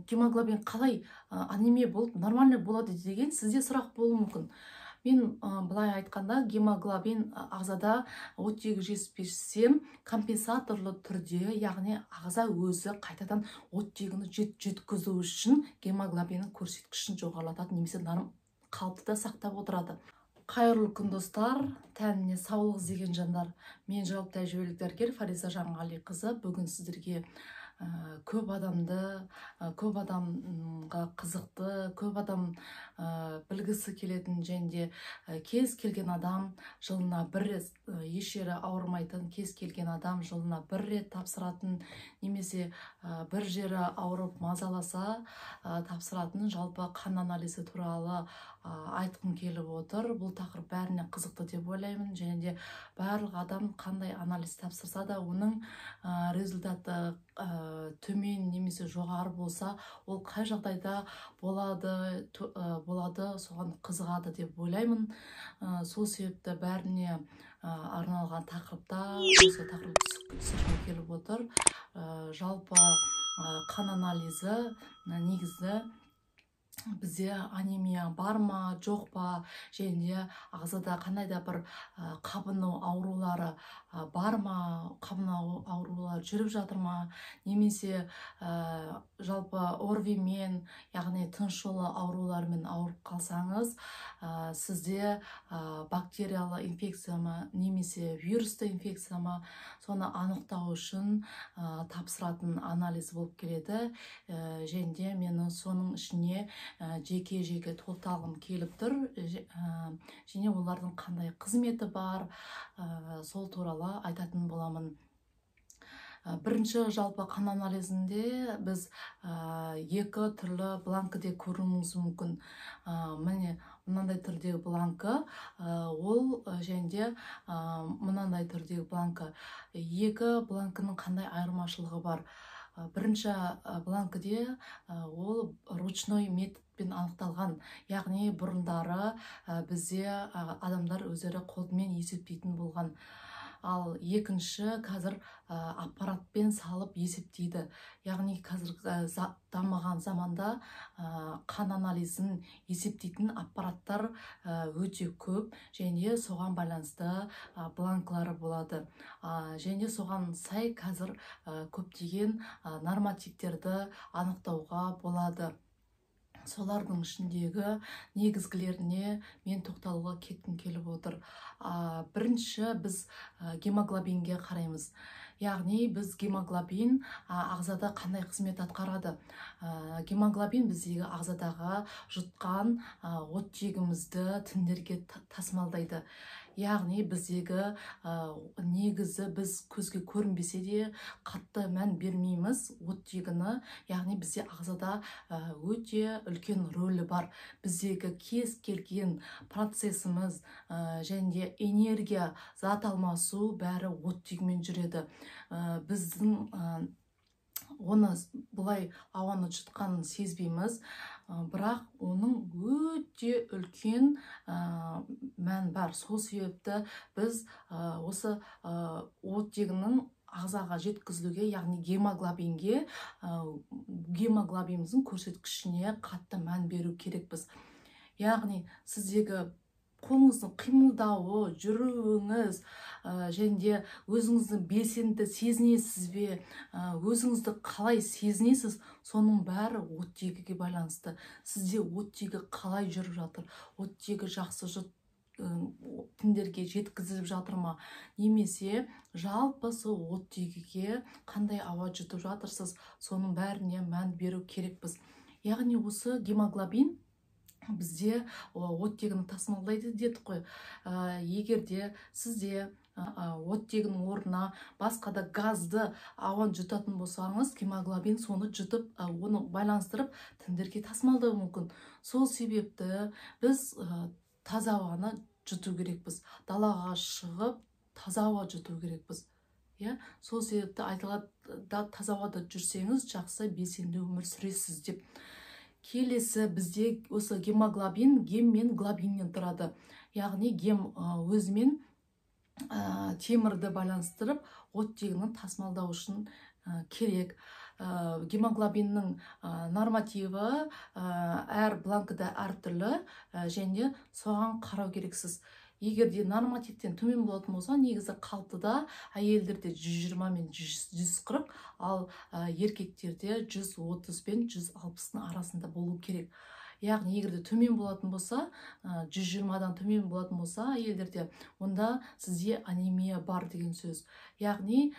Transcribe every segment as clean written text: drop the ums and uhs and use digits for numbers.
гемоглобин қалай анемия болып нормальный болады деген сізде сұрақ болуы мүмкін. Мен былай айтқанда, гемоглобин ағзада оттегі жетіспесе компенсаторлы түрде, яғни ағза өзі қайтадан оттегіні жеткізу үшін гемоглобиннің көрсеткішін жоғарылатады, немесе қалыпты сақтап отырады. Қайырлы күн достар, тәніне саулық іздеген жандар. Мен жауапты тәжірибелік дәрігер Фариза Жанғалиқызы. Бүгін сіздерге көп адамға қызықты, көп адам білгісі келетін, және кез келген адам жылына бір рет, еш жері ауырмайтын, кез келген адам жылына бір рет тапсыратын, немесе бір жері ауырып мазаласа тапсыратын жалпы қан анализі туралы айтқым келіп отыр. Бұл тақырып бәріне қызықты деп ойлаймын, және де барлық адам қандай анализ тапсырса да оның результаты төмен немесе жоғары болса, ол қай жағдайда болады, соған қызығады деп ойлаймын. Сол себепті бәріне арналған тақырыпта осы тақырып түсіргім келіп отыр. Жалпы қан анализі негізі бізде анемия бар ма, жоқ па, және ағзада қандай да бір қабыну аурулары бар ма, қабыну аурулары жүріп жатыр ма, немесе жалпы ОРВИ-мен, яғни тыныс жолы ауруларымен ауырып қалсаңыз, сізде бактериялы инфекция ма, немесе вирусты инфекция ма, соны анықтау үшін тапсыратын анализ болып келеді. Және де мені соның ішіне жеке тоқталғым келіп тұр, және олардың қандай қызметі бар, сол туралы айтатын боламын. Бірінші жалпы қан анализінде біз екі түрлі бланкіде көруіміз мүмкін. Міне мынандай түрдегі бланкі, ол және де мынандай түрдегі бланкі. Екі бланкінің қандай айырмашылығы бар? Бірінші бланкіде ол ручной методпен анықталған, яғни бұрындары бізде адамдар өздері қолмен есептейтін болған. Ал екінші қазір аппаратпен салып есептейді. Яғни қазір дамыған заманда қан анализін есептейтін аппараттар өте көп, және соған байланысты бланкылары болады. Және соған сай қазір көптеген нормативтерді анықтауға болады. Солардың ішіндегі негізгілеріне мен тоқталуға кеткім келіп отыр. Бірінші біз гемоглобинге қараймыз. Яғни біз гемоглобин ағзада қандай қызмет атқарады? Гемоглобин біздегі ағзадағы жұтқан оттегімізді тіндерге тасымалдайды. Яғни біздегі негізі біз көзге көрінбесе де қатты мән бермейміз оттегіні. Яғни бізде ағзада өте үлкен рөлі бар. Біздегі кез келген процесіміз және энергия, зат алмасу бәрі оттегімен жүреді. Біздің оны бұлай ауаны жұтқанын сезбейміз, бірақ оның өте үлкен мән бар. Сол себепті біз осы оттегінің ағзаға жеткізілуге, яғни гемоглобиніміздің көрсеткішіне қатты мән беру керекпіз. Яғни сіздегі қолыңыздың қимылдауы, жүруіңіз, және өзіңізді белсенді сезінесіз бе, өзіңізді қалай сезінесіз, соның бәрі оттегіге байланысты. Сізде оттегі қалай жүріп жатыр, оттегі жақсы тіндерге жеткізіліп жатыр ма, немесе жалпы сол оттегіге қандай ауа жұтып жатырсыз, соның бәріне мән беру керекпіз. Яғни осы гемоглобин бізде оттегіні тасымалдайды дедік қой. Егерде сізде оттегінің орнына басқа да газды ауаны жұтатын болсаңыз, гемоглобин соны жұтып, оны байланыстырып тіндерге тасымалдауы мүмкін. Сол себепті біз таза ауаны жұту керекпіз. Далаға шығып, таза ауа жұту керекпіз. Сол себепті айтылады, таза ауада жүрсеңіз, жақсы белсенді өмір сүресіз деп. Келесі бізде осы гемоглобин гем мен глобиннен тұрады. Яғни гем өзімен темірді байланыстырып оттегінің тасымалдау үшін керек. гемоглобиннің нормативі әр бланкіда әртүрлі, және соған қарау керексіз. Егер де нормативтен төмен болатын болса, негізі қалыптыда әйелдерде 120 мен 140, ал еркектерде 130 пен 160-ның арасында болу керек. Яғни, егер де төмен болатын болса, 120-дан төмен болатын болса, әйелдерде, онда сізде анемия бар деген сөз. Яғни,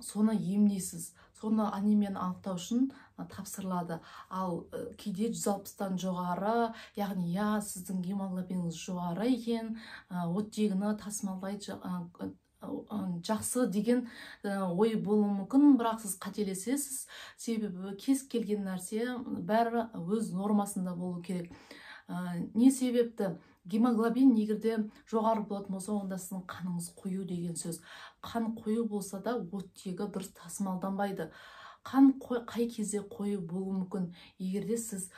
соны емдейсіз. Соны анемияны анықтау үшін тапсырылады. Ал кейде 160-тан жоғары, яғни сіздің гемоглобиніңіз жоғары екен, оттегіні тасымалдайды жақсы деген ой болуы мүмкін, бірақ сіз қателесесіз. Себебі кез келген нәрсе бәрі өз нормасында болу керек. Не себепті? Гемоглобин егерде жоғары болатын болса, онда сіздің қаныңыз қою деген сөз. Қан қою болса да оттегі дұрыс тасымалданбайды. Қан қай кезде қою болуы мүмкін? Егерде сіз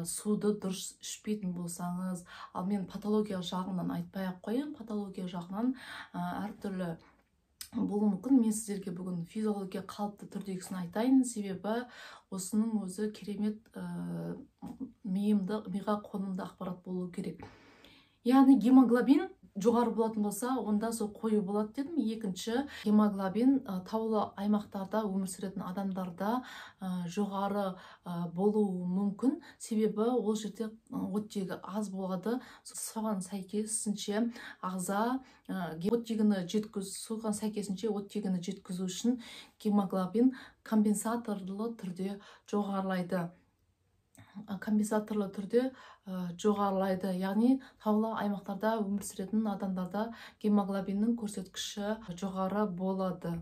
суды дұрыс ішпейтін болсаңыз, ал мен патология жағынан айтпай-ақ қояйын, патология жағынан әртүрлі болуы мүмкін. Мен сіздерге бүгін физиология қалыпты түрдегісін айтайын, себебі осының өзі керемет миға қонымды ақпарат болу керек. Яғни гемоглобин жоғары болатын болса, онда сол қою болады дедім. Екінші, гемоглобин таулы аймақтарда өмір сүретін адамдарда жоғары болуы мүмкін. Себебі ол жерде оттегі аз болады. Соған сәйкесінше ағза оттегіні жеткізу үшін гемоглобин компенсаторлы түрде жоғарылайды. Яғни таулы аймақтарда өмір сүретін адамдарда гемоглобиннің көрсеткіші жоғары болады.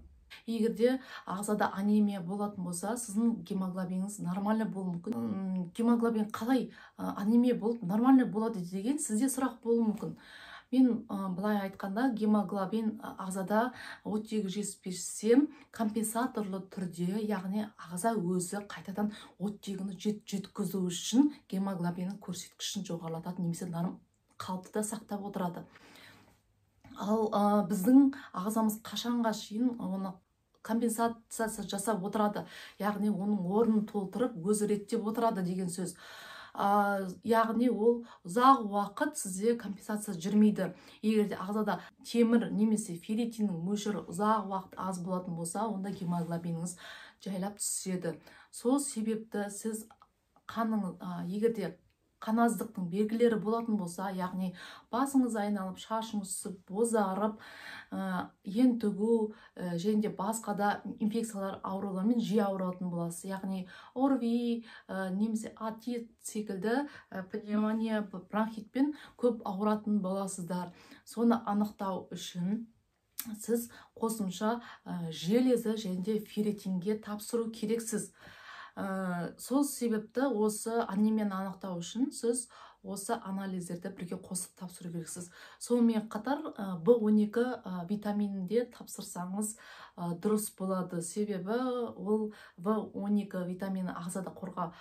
Егерде ағзада анемия болатын болса, сіздің гемоглобиніңіз нормальный болуы мүмкін. Гемоглобин қалай анемия болып нормальный болады деген сізде сұрақ болуы мүмкін. Мен былай айтқанда, гемоглобин ағзада оттегі жетіспесе, компенсаторлы түрде, яғни ағза өзі қайтадан оттегіні жеткізу үшін гемоглобиннің көрсеткішін жоғарылатады, немесе қалыптыда сақтап отырады. Ал біздің ағзамыз қашанға шейін оны компенсация жасап отырады, яғни оның орнын толтырып, өзі реттеп отырады деген сөз. Яғни ол ұзақ уақыт сізде компенсация жүрмейді. Егерде ағзада темір немесе ферритиннің мөлшері ұзақ уақыт аз болатын болса, онда гемоглобиніңіз жайлап түседі. Сол себепті сіз егерде қаназдықтың белгілері болатын болса, яғни басыңыз айналып, шашыңыз түсіп, бозарып, ентігу және де басқа да инфекциялар аурулармен жиі ауыратын боласыз. Яғни ОРВИ немесе отит секілді пневмония, бронхитпен көп ауыратын боласыздар. Соны анықтау үшін сіз қосымша железі және де ферритинге тапсыру керексіз. Сол себепті осы анемияны анықтау үшін сіз осы анализдерді бірге қосып тапсыру керексіз. Сонымен қатар В12 витаминінде тапсырсаңыз дұрыс болады. Себебі ол В12 витамині ағзада қорға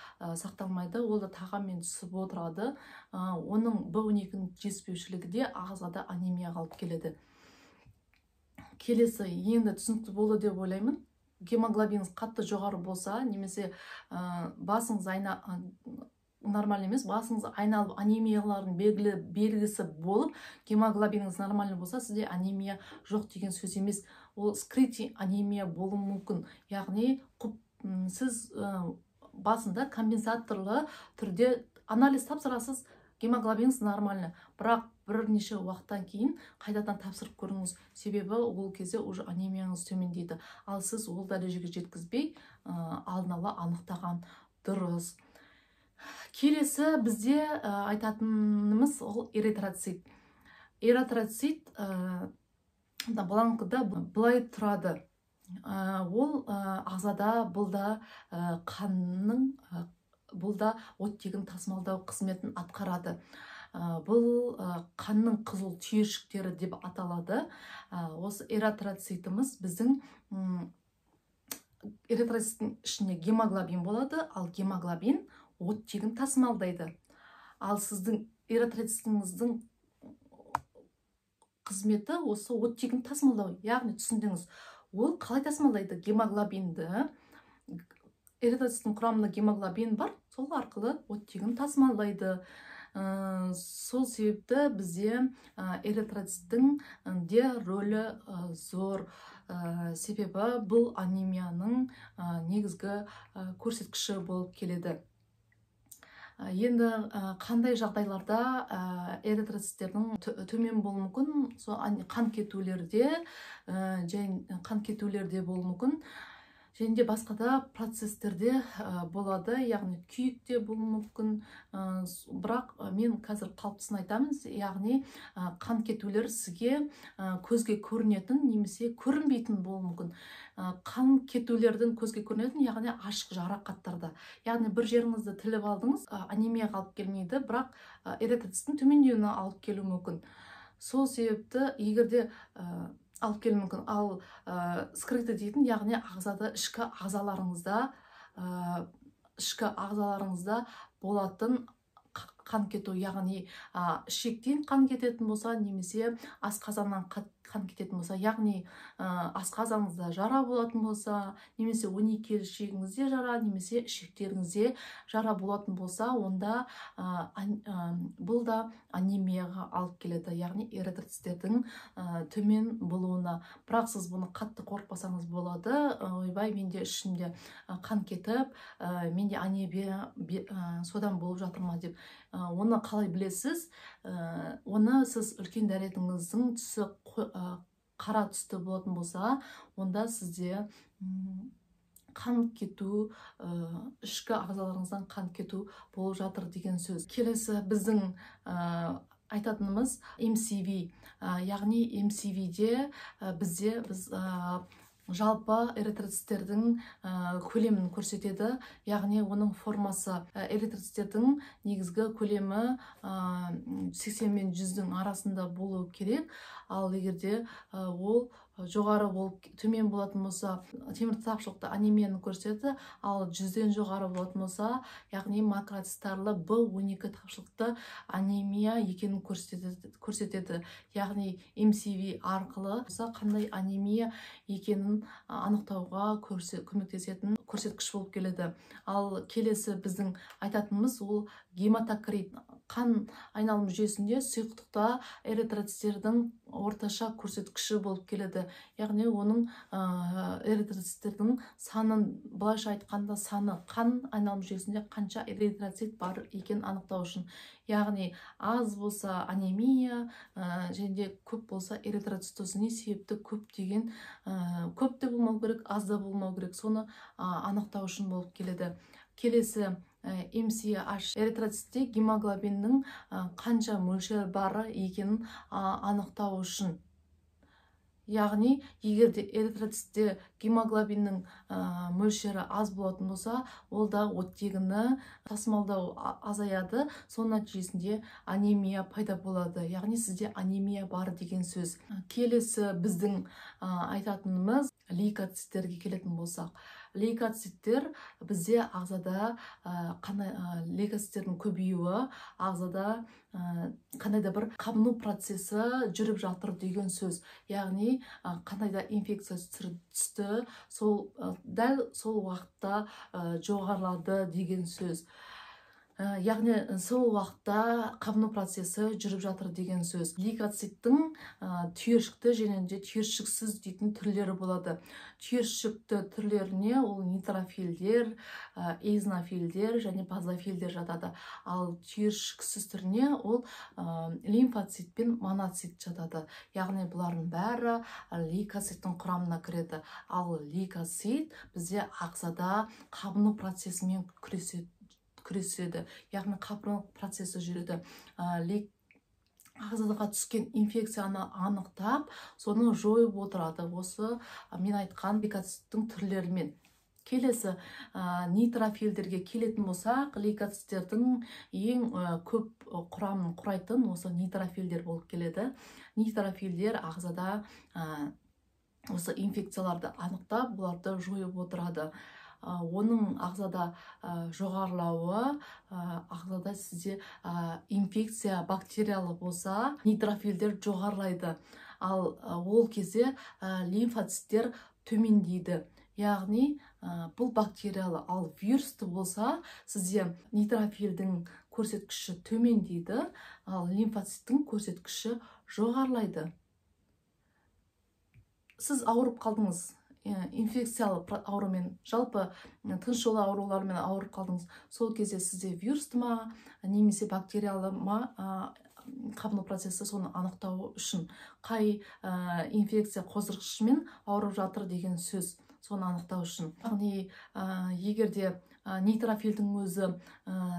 сақталмайды, ол да тағаммен түсіп отырады. Оның В12-ның жетіспеушілігі де ағзада анемия алып келеді. Келесі енді түсінікті болды деп ойлаймын. Гемоглобиніңіз қатты жоғары болса, немесе басыңыз нормальный емес, басыңыз айналып анемиялардың белгісі болып, гемоглобиніңіз нормальный болса, сізде анемия жоқ деген сөз емес. Ол скрытый анемия болуы мүмкін. Яғни сіз басында компенсаторлы түрде анализ тапсырасыз, гемоглобиніңіз нормальный, бірақ бірнеше уақыттан кейін қайтадан тапсырып көріңіз. Себебі ол кезде уже анемияңыз төмендейді. Ал сіз ол дәрежеге жеткізбей, алдын ала анықтаған дұрыс. Келесі бізде айтатынымыз ол эритроцит. Эритроцит бланкіда былай тұрады. Ол ағзада бұлда оттегін тасымалдау қызметін атқарады. Бұл қанның қызыл түйіршіктері деп аталады. Осы эритроцитіміз біздің эритроциттің ішінде гемоглобин болады, ал гемоглобин оттегін тасымалдайды. Ал сіздің эритроцитіңіздің қызметі осы оттегін тасымалдау. Яғни түсіндіңіз, ол қалай тасымалдайды? Гемоглобинді эритроциттің құрамында гемоглобин бар, сол арқылы оттегін тасымалдайды. Сол себепті бізде эритроциттің де рөлі зор. Себебі бұл анемияның негізгі көрсеткіші болып келеді. Енді қандай жағдайларда эритроциттердің төмен болуы мүмкін? Сол қан кетулерде болуы мүмкін. Және де басқа да процестерде болады, яғни күйікте болуы мүмкін. Бірақ мен қазір қалыптысын айтамын, яғни қан кетулер сізге көзге көрінетін немесе көрінбейтін болуы мүмкін. Қан кетулердің көзге көрінетін, яғни ашық жарақаттарда. Яғни бір жеріңізді тіліп алдыңыз, анемияға алып келмейді, бірақ эритроциттің төмендеуіне алып келуі мүмкін. Сол себепті егерде алып келуі мүмкін. Ал скрытый дейтін, яғни ағзада, ішкі ағзаларыңызда болатын қан кету, яғни ішектен қан кететін болса, немесе асқазаннан қан кететін болса, яғни асқазаныңызда жара болатын болса, немесе 12 ішегіңізде жара, немесе ішектеріңізде жара болатын болса, онда бұл да анемияға алып келеді, яғни эритроциттердің төмен болуына. Бірақ сіз бұны қатты қорықпасаңыз болады. Ойбай, менде ішімде қан кетіп, менде анемия содан болып жатыр ма деп. Оны қалай білесіз? Оны сіз үлкен дәретіңіздің түсі қара түсті болатын болса, онда сізде қан кету, ішкі ағзаларыңыздан қан кету болып жатыр деген сөз. Келесі біздің айтатынымыз MCV, яғни MCV-де біз жалпы эритроциттердің көлемін көрсетеді, яғни оның формасы. Эритроциттердің негізгі көлемі 80 мен 100-дің арасында болу керек. Ал егерде ол жоғары болып төмен болатын болса, темір тапшылықты анемияны көрсетеді. Ал 100-ден жоғары болатын болса, яғни макроцистарлы B12 тапшылықты анемия екенін көрсетеді. Яғни MCV арқылы қандай анемия екенін анықтауға көмектесетін көрсеткіш болып келеді. Ал келесі біздің айтатынымыз ол гематокрит. Қан айналым жүйесінде сұйықтықта эритроциттердің орташа көрсеткіші болып келеді. Яғни оның эритроциттердің санын, былайша айтқанда саны, қан айналым жүйесінде қанша эритроцит бар екен анықтау үшін. Яғни аз болса анемия, және көп болса эритроцитоз. Не себепті көп деген, көп те болмау керек, аз да болмау керек. Соны анықтау үшін болып келеді. Келесі MCH эритроцитте гемоглобиннің қанша мөлшері бары екенін анықтау үшін. Яғни, егерде эритроцитте гемоглобиннің мөлшері аз болатын болса, ол да оттегіні тасымалдау азаяды, сол нәтижесінде анемия пайда болады. Яғни сізде анемия бар деген сөз. Келесі біздің айтатынымыз лейкоциттерге келетін болсақ. Лейкоциттер бізде ағзада лейкоциттердің көбеюі ағзада қандай да бір қабыну процесі жүріп жатыр деген сөз. Яғни қандай да инфекция түсті, дәл сол уақытта жоғарылады деген сөз. Яғни сол уақытта қабыну процесі жүріп жатыр деген сөз. Лейкоциттің түйіршікті және де түйіршіксіз дейтін түрлері болады. Түйіршікті түрлеріне ол нейтрофилдер, эозинофилдер және базофилдер жатады. Ал түйіршіксіз түріне ол лимфоцит пен моноцит жатады. Яғни бұлардың бәрі лейкоциттің құрамына кіреді. Ал лейкоцит бізде ағзада қабыну процесімен күреседі. Яғни қабыну процесі жүреді. Ағзаға түскен инфекцияны анықтап, соны жойып отырады. Осы мен айтқан лейкоциттің түрлерімен. Келесі нейтрофилдерге келетін болсақ, лейкоциттердің ең көп құрамын құрайтын осы нейтрофилдер болып келеді. Нейтрофилдер ағзада осы инфекцияларды анықтап, оларды жойып отырады. Оның ағзада жоғарылауы, ағзада сізде инфекция бактериялы болса, нейтрофилдер жоғарылайды. Ал ол кезде лимфоциттер төмендейді. Яғни бұл бактериялы. Ал вирусты болса, сізде нейтрофильдің көрсеткіші төмендейді, ал лимфоциттің көрсеткіші жоғарылайды. Сіз ауырып қалдыңыз, инфекциялы аурумен, жалпы тыныс жолы ауруларымен ауырып қалдыңыз. Сол кезде сізде вирусты ма, немесе бактериялы ма қабыну процесі, соны анықтау үшін қай инфекция қоздырғышымен ауырып жатыр деген сөз, соны анықтау үшін. Яғни егерде нейтрофильдің өзі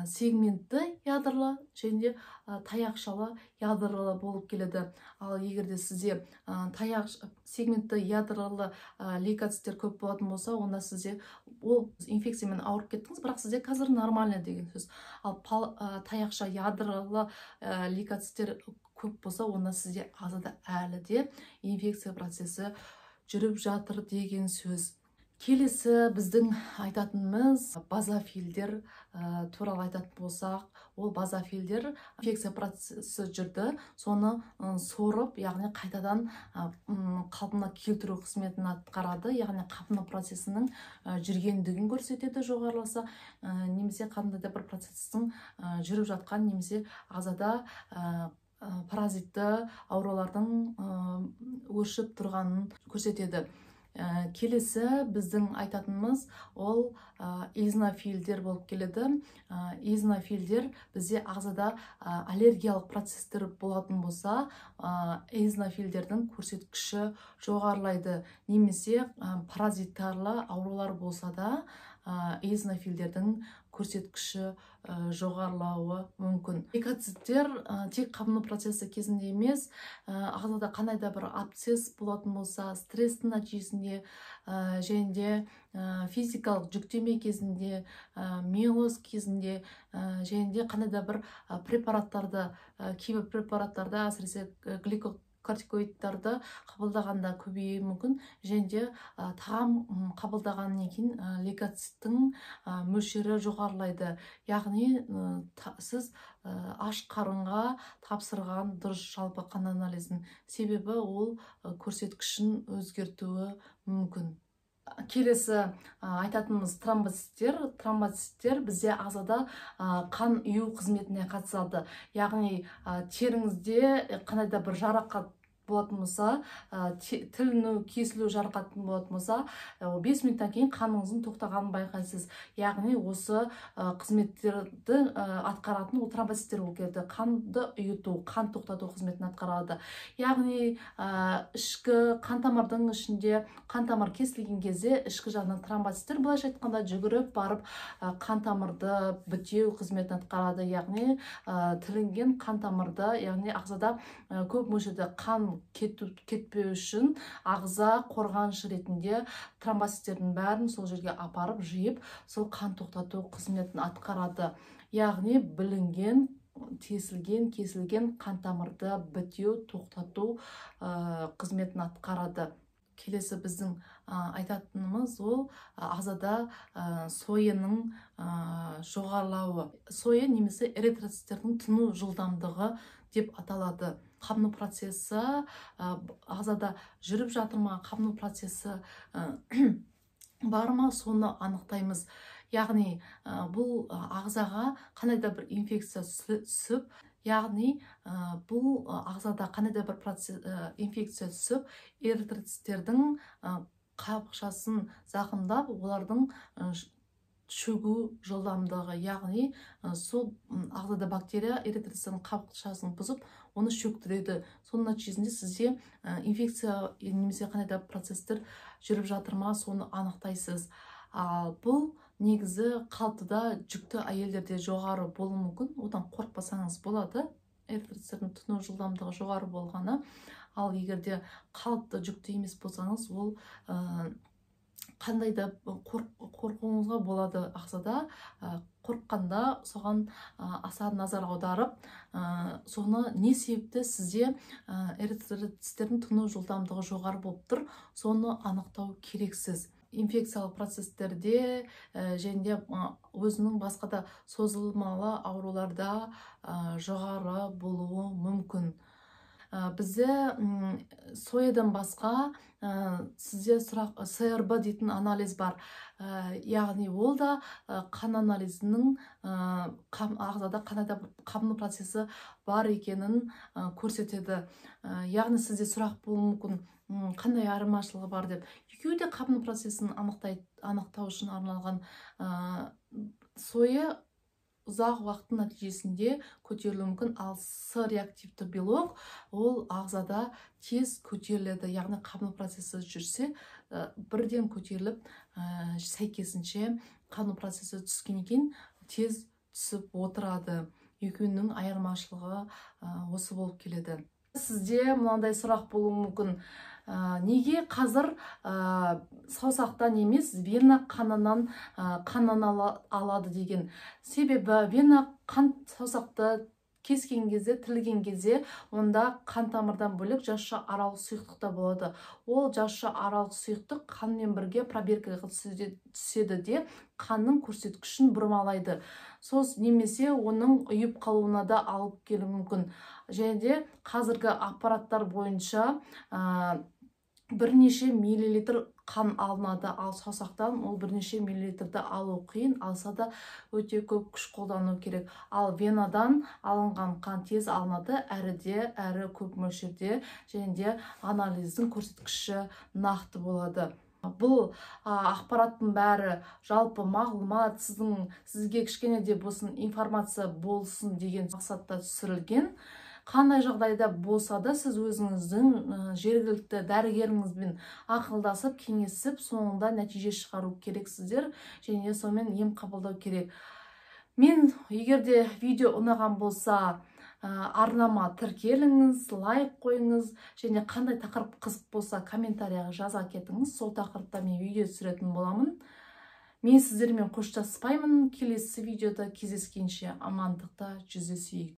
сегментті ядырлы және таяқшалы ядырлы болып келеді. Ал егерде сізде сегментті ядырлы лейкоциттер көп болатын болса, онда сізде ол инфекциямен ауырып кеттіңіз, бірақ сізде қазір нормально деген сөз. Ал таяқша ядырлы лейкоциттер көп болса, онда сізде ағзада әлі де инфекция процесі жүріп жатыр деген сөз. Келесі біздің айтатынымыз базофилдер туралы айтатын болсақ, ол базофилдер инфекция процесі жүрді, соны сорып, яғни қайтадан қалпына келтіру қызметін атқарады, яғни қабыну процесінің жүргендігін көрсетеді жоғарыласа, немесе қандай да бір процестің жүріп жатқан, немесе ағзада паразитті аурулардың өршіп тұрғанын көрсетеді. Келесі біздің айтатынымыз ол эозинофилдер болып келеді. Эозинофилдер бізде ағзада аллергиялық процестер болатын болса, эозинофилдердің көрсеткіші жоғарылайды, немесе паразитарлы аурулар болса да эозинофилдердің көрсеткіші жоғарылауы мүмкін. Лейкоциттер тек қабыну процесі кезінде емес, ағзада қандай да бір абсцесс болатын болса, стресстің нәтижесінде және де физикалық жүктеме кезінде, миоз кезінде және де қандай да бір препараттарды, кейбір препараттарды, әсіресе гликокортикоидтарды қабылдағанда көбеюі мүмкін, және де тағам қабылдағаннан кейін лейкоциттің мөлшері жоғарылайды. Яғни сіз аш қарынға тапсырған дұрыс жалпы қан анализін, себебі ол көрсеткішін өзгертуі мүмкін. Келесі айтатынымыз тромбоциттер. Тромбоциттер бізде ағзада қан ұю қызметіне қатысады. Яғни теріңізде қандай да бір жарақат болатын болса, тіліну, кесілу жарақатын болатын болса, 5 минуттан кейін қаныңыздың тоқтағанын байқайсыз. Яғни осы қызметтерді атқаратын ол тромбоциттер болып келеді. Қанды ұйыту, қан тоқтату қызметін атқарады. Яғни ішкі қантамырдың ішінде қантамыр кесілген кезде ішкі жағынан тромбоциттер былайша айтқанда жүгіріп барып қантамырды бітеу қызметін атқарады. Яғни тілінген қантамырды, яғни ағзада көп мөлшерде қан кетпеу үшін ағза қорғаныш ретінде тромбоциттердің бәрін сол жерге апарып жиып, сол қан тоқтату қызметін атқарады. Яғни білінген, кесілген қантамырды бітеу, тоқтату қызметін атқарады. Келесі біздің айтатынымыз ол ағзада сойының жоғарылауы. Сойы немесе эритроциттердің тыну жылдамдығы деп аталады. Қабыну процесі ағзада жүріп жатыр ма, қабыну процесі бар ма, соны анықтаймыз. Яғни бұл ағзаға қандай да бір инфекция түсіп, яғни бұл ағзада қандай да бір инфекция түсіп, эритроциттердің қабықшасын зақымдап, олардың шөгу жылдамдығы, яғни сол ағзада бактерия эритроциттердің қабықшасын бұзып, оны шөктіреді. Соның нәтижесінде сізде инфекция немесе қандай да процестер жүріп жатыр ма, соны анықтайсыз. Бұл негізі қалтыда жүкті әйелдерде жоғары болуы мүмкін, одан қорықпасаңыз болады. Эритроциттердің тыну жылдамдығы жоғары болғаны. Ал егерде қалыпты жүкті емес болсаңыз, ол қандай да қорқуыңызға болады ағзада. Қорыққанда соған аса назар аударып, соны не себепті сізде эритроциттердің тыну жылдамдығы жоғары болып тұр, соны анықтау керексіз. Инфекциялық процестерде және өзінің басқа да созылмалы ауруларда жоғары болуы мүмкін. бізде соядан басқа сізде сұрақ СРБ дейтін анализ бар. Яғни ол да қан анализінің ағзада қандай қабыну процесі бар екенін көрсетеді. Яғни сізде сұрақ болуы мүмкін, қандай айырмашылығы бар деп. Екеуі де қабыну процесін анықтау үшін арналған. Соя ұзақ уақыттың нәтижесінде көтерілуі мүмкін, ал С реактивті белок ол ағзада тез көтеріледі. Яғни қабыну процесі жүрсе, бірден көтеріліп, сәйкесінше қабыну процесі түскеннен кейін тез түсіп отырады. Екеуінің айырмашылығы осы болып келеді. Сізде мынандай сұрақ болуы мүмкін. Неге қазір саусақтан емес, вена қанынан алады деген. Себебі вена қан саусақты кескен кезде, тілген кезде, онда қан тамырдан бөлек жасуша аралық сұйықтық та болады. Ол жасуша аралық сұйықтық қанмен бірге пробиркаға түседі де, қанның көрсеткішін бұрмалайды. Немесе оның ұйып қалуына да алып келуі мүмкін. Және де қазіргі аппараттар бойынша бірнеше миллилитр қан алынады, ал саусақтан ол бірнеше миллилитрді алу қиын, алса да өте көп күш қолдану керек. Ал венадан алынған қан тез алынады, әрі көп мөлшерде, және де анализдің көрсеткіші нақты болады. Бұл ақпараттың бәрі жалпы мағлұмат, сізге кішкене де болсын информация болсын деген мақсатта түсірілген. Қандай жағдайда болса да сіз өзіңіздің жергілікті дәрігеріңізбен ақылдасып, кеңесіп, соңында нәтиже шығару керексіздер, және сонымен ем қабылдау керек. Мен егерде видео ұнаған болса, арнама тіркеліңіз, лайк қойыңыз, және қандай тақырып қызық болса комментарияға жаза кетіңіз. Сол тақырыпта мен видео түсіретін боламын. Мен сіздермен қоштаспаймын. Келесі видеода кездескенше амандықта жүздесейік.